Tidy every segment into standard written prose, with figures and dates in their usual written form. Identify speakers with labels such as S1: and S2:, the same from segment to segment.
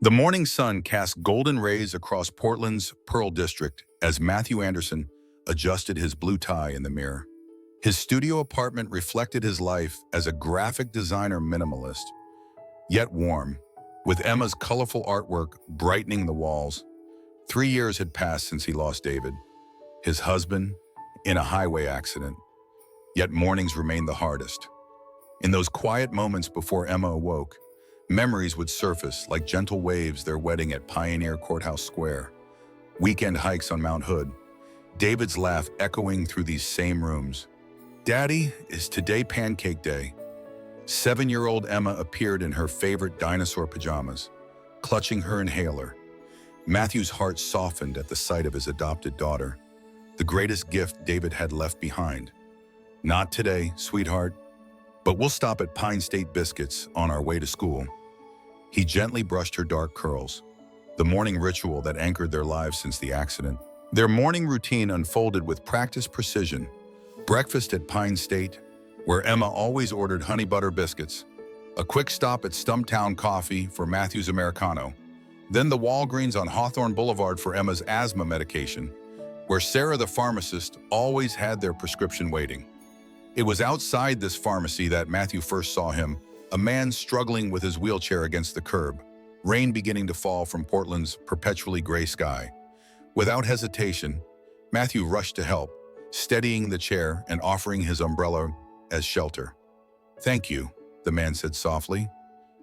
S1: The morning sun cast golden rays across Portland's Pearl District as Matthew Anderson adjusted his blue tie in the mirror. His studio apartment reflected his life as a graphic designer minimalist, yet warm, with Emma's colorful artwork brightening the walls. 3 years had passed since he lost David, his husband, in a highway accident, yet mornings remained the hardest. In those quiet moments before Emma awoke, memories would surface like gentle waves, their wedding at Pioneer Courthouse Square, weekend hikes on Mount Hood, David's laugh echoing through these same rooms. "Daddy, is today pancake day?" 7-year-old Emma appeared in her favorite dinosaur pajamas, clutching her inhaler. Matthew's heart softened at the sight of his adopted daughter, the greatest gift David had left behind. "Not today, sweetheart, but we'll stop at Pine State Biscuits on our way to school." He gently brushed her dark curls, the morning ritual that anchored their lives since the accident. Their morning routine unfolded with practiced precision. Breakfast at Pine State, where Emma always ordered honey butter biscuits. A quick stop at Stumptown Coffee for Matthew's Americano. Then the Walgreens on Hawthorne Boulevard for Emma's asthma medication, where Sarah the pharmacist always had their prescription waiting. It was outside this pharmacy that Matthew first saw him, a man struggling with his wheelchair against the curb, rain beginning to fall from Portland's perpetually gray sky. Without hesitation, Matthew rushed to help, steadying the chair and offering his umbrella as shelter. "Thank you," the man said softly,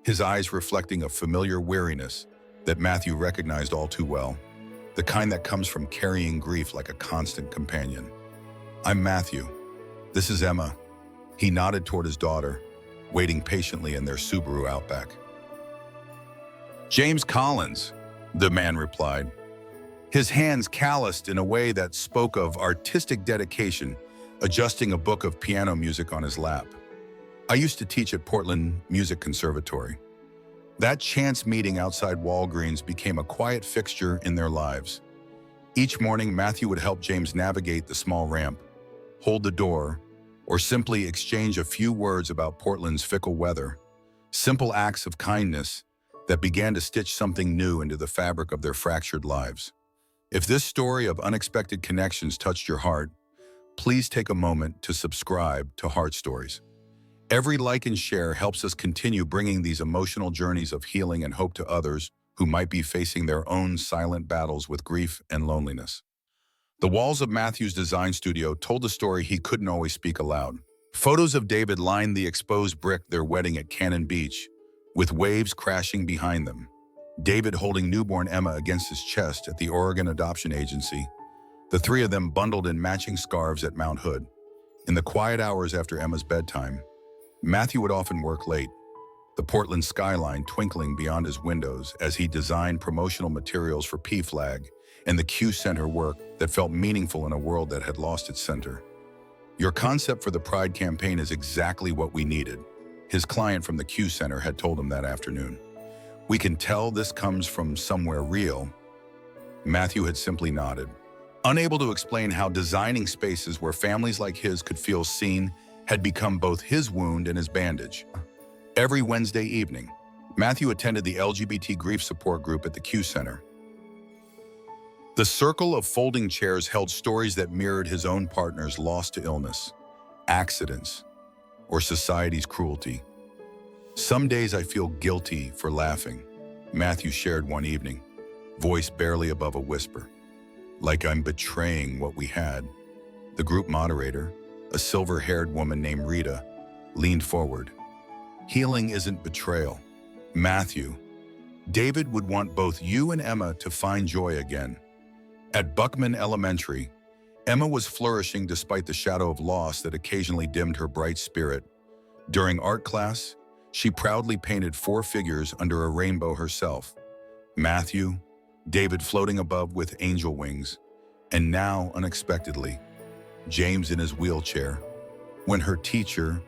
S1: his eyes reflecting a familiar weariness that Matthew recognized all too well, the kind that comes from carrying grief like a constant companion. "I'm Matthew. This is Emma." He nodded toward his daughter, waiting patiently in their Subaru Outback. "James Collins," the man replied, his hands calloused in a way that spoke of artistic dedication, adjusting a book of piano music on his lap. "I used to teach at Portland Music Conservatory." That chance meeting outside Walgreens became a quiet fixture in their lives. Each morning, Matthew would help James navigate the small ramp, hold the door, or simply exchange a few words about Portland's fickle weather, simple acts of kindness that began to stitch something new into the fabric of their fractured lives. If this story of unexpected connections touched your heart, please take a moment to subscribe to Heart Stories. Every like and share helps us continue bringing these emotional journeys of healing and hope to others who might be facing their own silent battles with grief and loneliness. The walls of Matthew's design studio told a story he couldn't always speak aloud. Photos of David lined the exposed brick, their wedding at Cannon Beach, with waves crashing behind them. David holding newborn Emma against his chest at the Oregon Adoption Agency. The three of them bundled in matching scarves at Mount Hood. In the quiet hours after Emma's bedtime, Matthew would often work late, the Portland skyline twinkling beyond his windows as he designed promotional materials for PFLAG and the Q Center work that felt meaningful in a world that had lost its center. "Your concept for the Pride campaign is exactly what we needed," his client from the Q Center had told him that afternoon. "We can tell this comes from somewhere real." Matthew had simply nodded, unable to explain how designing spaces where families like his could feel seen had become both his wound and his bandage. Every Wednesday evening, Matthew attended the LGBT grief support group at the Q Center. The circle of folding chairs held stories that mirrored his own partner's loss to illness, accidents, or society's cruelty. "Some days I feel guilty for laughing," Matthew shared one evening, voice barely above a whisper. "Like I'm betraying what we had." The group moderator, a silver-haired woman named Rita, leaned forward. "Healing isn't betrayal, Matthew. David would want both you and Emma to find joy again." At Buckman Elementary, Emma was flourishing despite the shadow of loss that occasionally dimmed her bright spirit. During art class, she proudly painted 4 figures under a rainbow herself. Matthew, David floating above with angel wings, and now, unexpectedly, James in his wheelchair. When her teacher,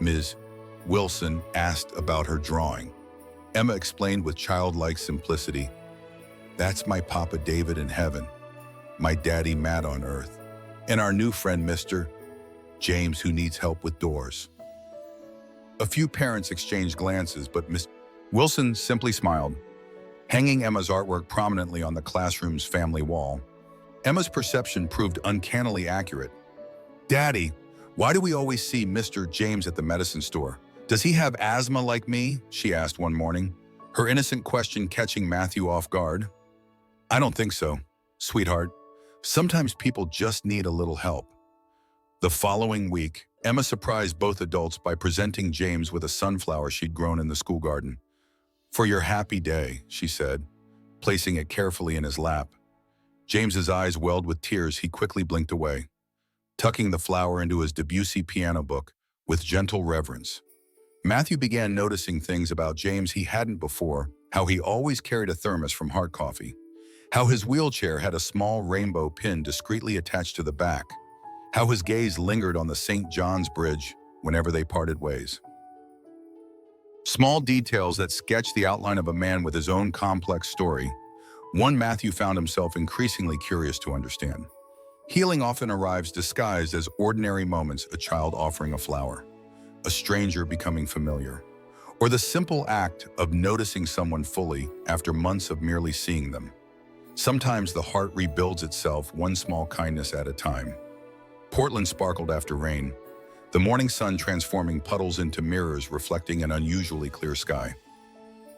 S1: Ms. Wilson, asked about her drawing, Emma explained with childlike simplicity, "That's my Papa David in heaven, my daddy Matt on earth, and our new friend Mr. James who needs help with doors." A few parents exchanged glances, but Miss Wilson simply smiled. Hanging Emma's artwork prominently on the classroom's family wall, Emma's perception proved uncannily accurate. "Daddy, why do we always see Mr. James at the medicine store? Does he have asthma like me?" she asked one morning, her innocent question catching Matthew off guard. "I don't think so, sweetheart. Sometimes people just need a little help." The following week, Emma surprised both adults by presenting James with a sunflower she'd grown in the school garden. "For your happy day," she said, placing it carefully in his lap. James's eyes welled with tears. He quickly blinked away, tucking the flower into his Debussy piano book with gentle reverence. Matthew began noticing things about James he hadn't before: how he always carried a thermos from Heart Coffee, how his wheelchair had a small rainbow pin discreetly attached to the back, how his gaze lingered on the St. John's Bridge whenever they parted ways. Small details that sketched the outline of a man with his own complex story, one Matthew found himself increasingly curious to understand. Healing often arrives disguised as ordinary moments: a child offering a flower, a stranger becoming familiar, or the simple act of noticing someone fully after months of merely seeing them. Sometimes the heart rebuilds itself one small kindness at a time. Portland sparkled after rain, the morning sun transforming puddles into mirrors reflecting an unusually clear sky.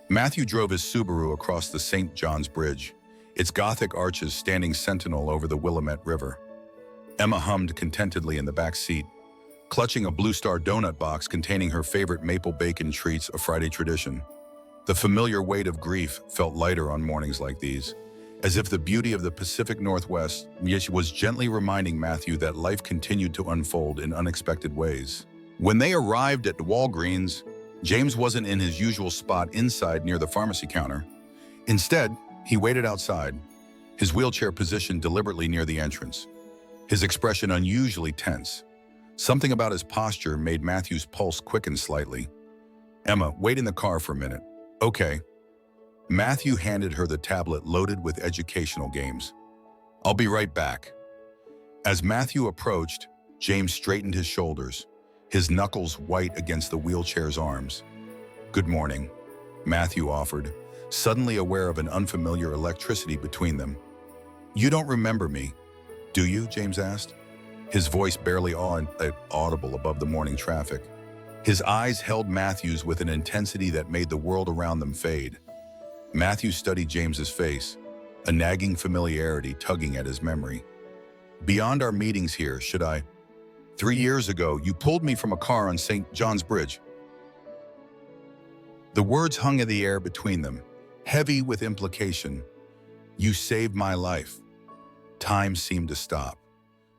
S1: Matthew drove his Subaru across the St. John's Bridge, its Gothic arches standing sentinel over the Willamette River. Emma hummed contentedly in the back seat, clutching a Blue Star donut box containing her favorite maple bacon treats, a Friday tradition. The familiar weight of grief felt lighter on mornings like these, as if the beauty of the Pacific Northwest was gently reminding Matthew that life continued to unfold in unexpected ways. When they arrived at Walgreens, James wasn't in his usual spot inside near the pharmacy counter. Instead, he waited outside, his wheelchair positioned deliberately near the entrance, his expression unusually tense. Something about his posture made Matthew's pulse quicken slightly. "Emma, wait in the car for a minute." "Okay." Matthew handed her the tablet loaded with educational games. "I'll be right back." As Matthew approached, James straightened his shoulders, his knuckles white against the wheelchair's arms. "Good morning," Matthew offered, suddenly aware of an unfamiliar electricity between them. "You don't remember me, do you?" James asked, his voice barely audible above the morning traffic. His eyes held Matthew's with an intensity that made the world around them fade. Matthew studied James's face, a nagging familiarity tugging at his memory. "Beyond our meetings here, should I? 3 years ago, you pulled me from a car on St. John's Bridge." The words hung in the air between them, heavy with implication. "You saved my life." Time seemed to stop.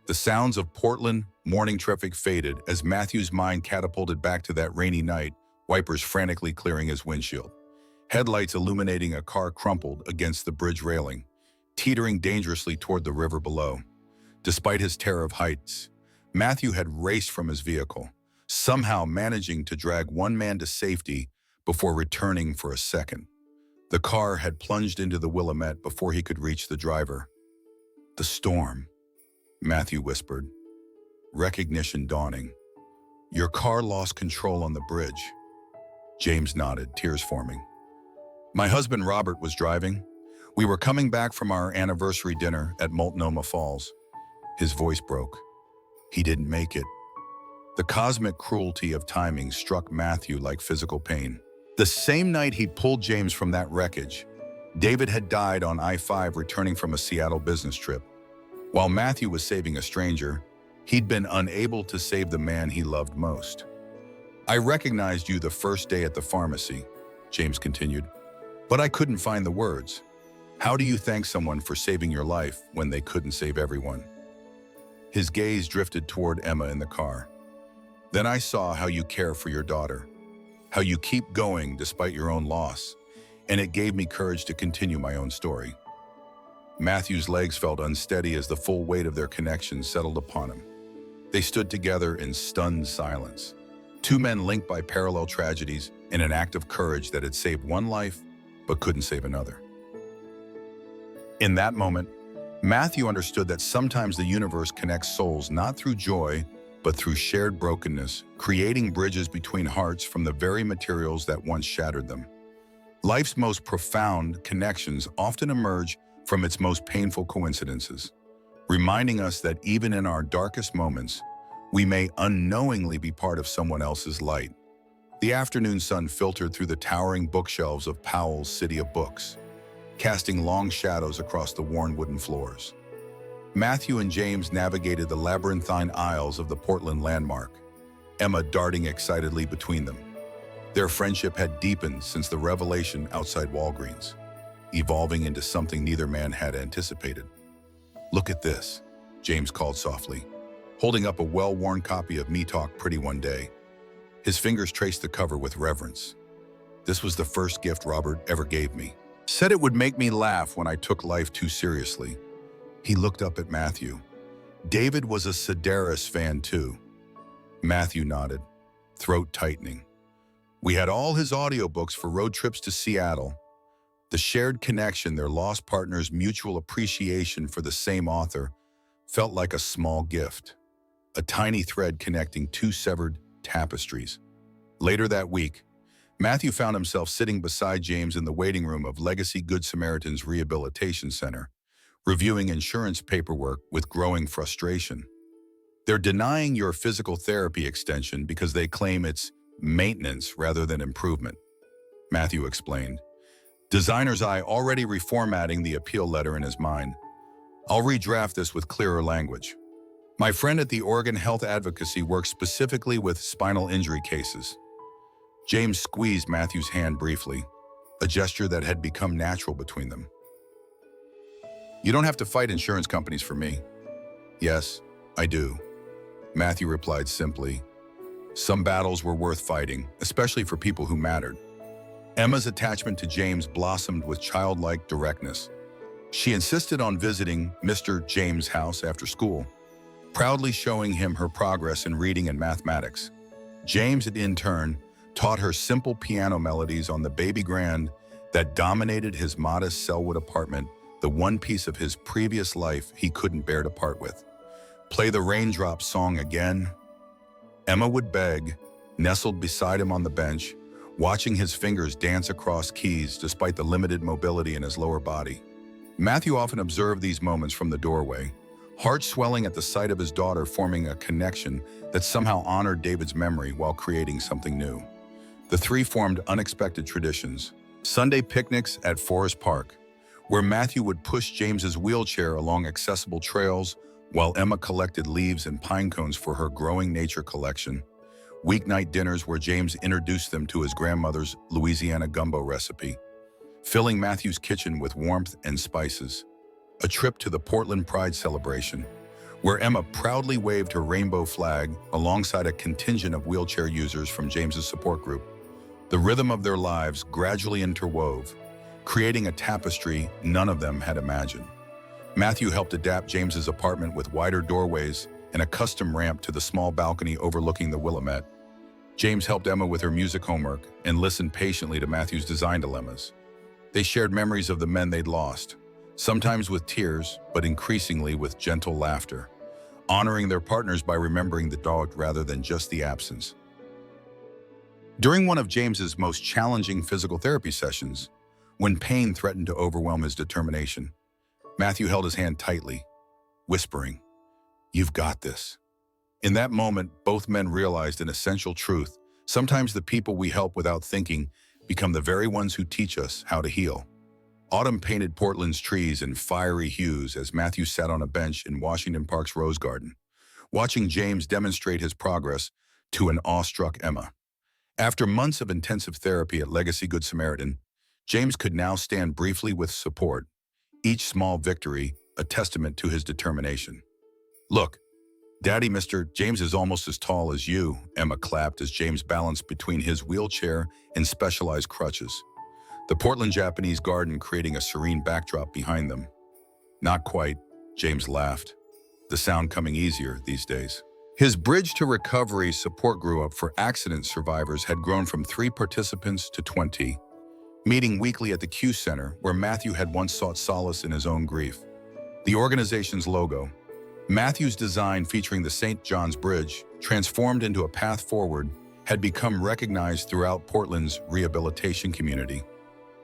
S1: The sounds of Portland morning traffic faded as Matthew's mind catapulted back to that rainy night, wipers frantically clearing his windshield. Headlights illuminating a car crumpled against the bridge railing, teetering dangerously toward the river below. Despite his terror of heights, Matthew had raced from his vehicle, somehow managing to drag one man to safety before returning for a second. The car had plunged into the Willamette before he could reach the driver. "The storm," Matthew whispered, recognition dawning. "Your car lost control on the bridge." James nodded, tears forming. "My husband Robert was driving. We were coming back from our anniversary dinner at Multnomah Falls." His voice broke. "He didn't make it." The cosmic cruelty of timing struck Matthew like physical pain. The same night he pulled James from that wreckage, David had died on I-5 returning from a Seattle business trip. While Matthew was saving a stranger, he'd been unable to save the man he loved most. "I recognized you the first day at the pharmacy," James continued, "but I couldn't find the words. How do you thank someone for saving your life when they couldn't save everyone?" His gaze drifted toward Emma in the car. "Then I saw how you care for your daughter, how you keep going despite your own loss, and it gave me courage to continue my own story." Matthew's legs felt unsteady as the full weight of their connection settled upon him. They stood together in stunned silence, two men linked by parallel tragedies in an act of courage that had saved one life but couldn't save another. In that moment, Matthew understood that sometimes the universe connects souls not through joy, but through shared brokenness, creating bridges between hearts from the very materials that once shattered them. Life's most profound connections often emerge from its most painful coincidences, reminding us that even in our darkest moments, we may unknowingly be part of someone else's light. The afternoon sun filtered through the towering bookshelves of Powell's City of Books, casting long shadows across the worn wooden floors. Matthew and James navigated the labyrinthine aisles of the Portland landmark, Emma darting excitedly between them. Their friendship had deepened since the revelation outside Walgreens, evolving into something neither man had anticipated. "Look at this," James called softly, holding up a well-worn copy of Me Talk Pretty One Day. His fingers traced the cover with reverence. "This was the first gift Robert ever gave me. Said it would make me laugh when I took life too seriously." He looked up at Matthew. "David was a Sedaris fan too." Matthew nodded, throat tightening. "We had all his audiobooks for road trips to Seattle." The shared connection, their lost partners' mutual appreciation for the same author, felt like a small gift, a tiny thread connecting two severed tapestries. Later that week, Matthew found himself sitting beside James in the waiting room of Legacy Good Samaritan's Rehabilitation Center, reviewing insurance paperwork with growing frustration. "They're denying your physical therapy extension because they claim it's maintenance rather than improvement," Matthew explained, designer's eye already reformatting the appeal letter in his mind. "I'll redraft this with clearer language. My friend at the Oregon Health Advocacy works specifically with spinal injury cases." James squeezed Matthew's hand briefly, a gesture that had become natural between them. "You don't have to fight insurance companies for me." "Yes, I do," Matthew replied simply. Some battles were worth fighting, especially for people who mattered. Emma's attachment to James blossomed with childlike directness. She insisted on visiting Mr. James' house after school, proudly showing him her progress in reading and mathematics. James, in turn, taught her simple piano melodies on the baby grand that dominated his modest Selwood apartment, the one piece of his previous life he couldn't bear to part with. "Play the Raindrop Song again." Emma would beg, nestled beside him on the bench, watching his fingers dance across keys despite the limited mobility in his lower body. Matthew often observed these moments from the doorway, heart swelling at the sight of his daughter forming a connection that somehow honored David's memory while creating something new. The three formed unexpected traditions. Sunday picnics at Forest Park, where Matthew would push James's wheelchair along accessible trails while Emma collected leaves and pine cones for her growing nature collection. Weeknight dinners where James introduced them to his grandmother's Louisiana gumbo recipe, filling Matthew's kitchen with warmth and spices. A trip to the Portland Pride celebration, where Emma proudly waved her rainbow flag alongside a contingent of wheelchair users from James's support group. The rhythm of their lives gradually interwove, creating a tapestry none of them had imagined. Matthew helped adapt James's apartment with wider doorways and a custom ramp to the small balcony overlooking the Willamette. James helped Emma with her music homework and listened patiently to Matthew's design dilemmas. They shared memories of the men they'd lost, sometimes with tears, but increasingly with gentle laughter, honoring their partners by remembering the dog rather than just the absence. During one of James's most challenging physical therapy sessions, when pain threatened to overwhelm his determination, Matthew held his hand tightly, whispering, "You've got this." In that moment, both men realized an essential truth. Sometimes the people we help without thinking become the very ones who teach us how to heal. Autumn painted Portland's trees in fiery hues as Matthew sat on a bench in Washington Park's Rose Garden, watching James demonstrate his progress to an awestruck Emma. After months of intensive therapy at Legacy Good Samaritan, James could now stand briefly with support, each small victory a testament to his determination. "Look, Daddy, Mr. James is almost as tall as you," Emma clapped as James balanced between his wheelchair and specialized crutches, the Portland Japanese garden creating a serene backdrop behind them. "Not quite," James laughed, the sound coming easier these days. His Bridge to Recovery support group for accident survivors had grown from 3 participants to 20, meeting weekly at the Q Center, where Matthew had once sought solace in his own grief. The organization's logo, Matthew's design featuring the St. John's Bridge, transformed into a path forward, had become recognized throughout Portland's rehabilitation community.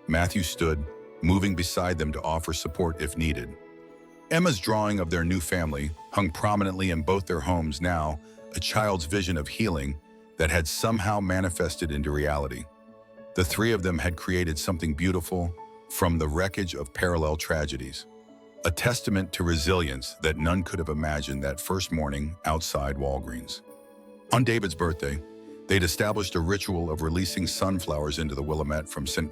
S1: Matthew stood, moving beside them to offer support if needed. Emma's drawing of their new family hung prominently in both their homes now, a child's vision of healing that had somehow manifested into reality. The three of them had created something beautiful from the wreckage of parallel tragedies, a testament to resilience that none could have imagined that first morning outside Walgreens. On David's birthday, they'd established a ritual of releasing sunflowers into the Willamette from St.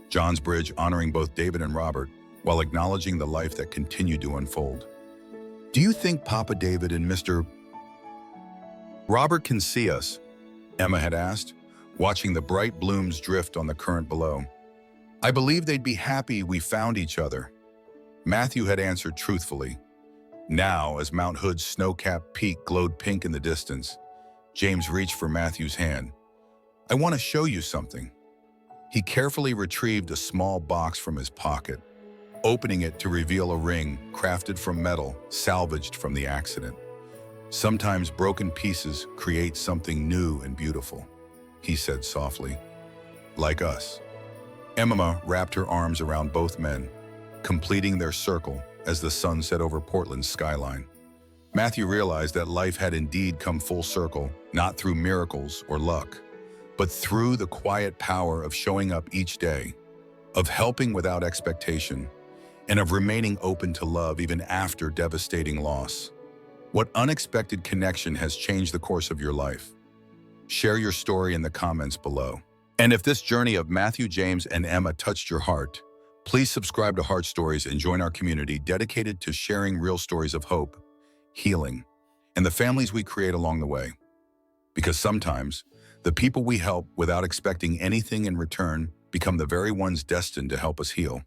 S1: John's Bridge, honoring both David and Robert while acknowledging the life that continued to unfold. "Do you think Papa David and Mr. Robert can see us?" Emma had asked, watching the bright blooms drift on the current below. "I believe they'd be happy we found each other," Matthew had answered truthfully. Now, as Mount Hood's snow-capped peak glowed pink in the distance, James reached for Matthew's hand. "I want to show you something." He carefully retrieved a small box from his pocket, opening it to reveal a ring crafted from metal salvaged from the accident. "Sometimes broken pieces create something new and beautiful," he said softly. "Like us." Emma wrapped her arms around both men, completing their circle as the sun set over Portland's skyline. Matthew realized that life had indeed come full circle, not through miracles or luck, but through the quiet power of showing up each day, of helping without expectation, and of remaining open to love even after devastating loss. What unexpected connection has changed the course of your life? Share your story in the comments below. And if this journey of Matthew, James, and Emma touched your heart, please subscribe to Heart Stories and join our community dedicated to sharing real stories of hope, healing, and the families we create along the way. Because sometimes, the people we help without expecting anything in return become the very ones destined to help us heal.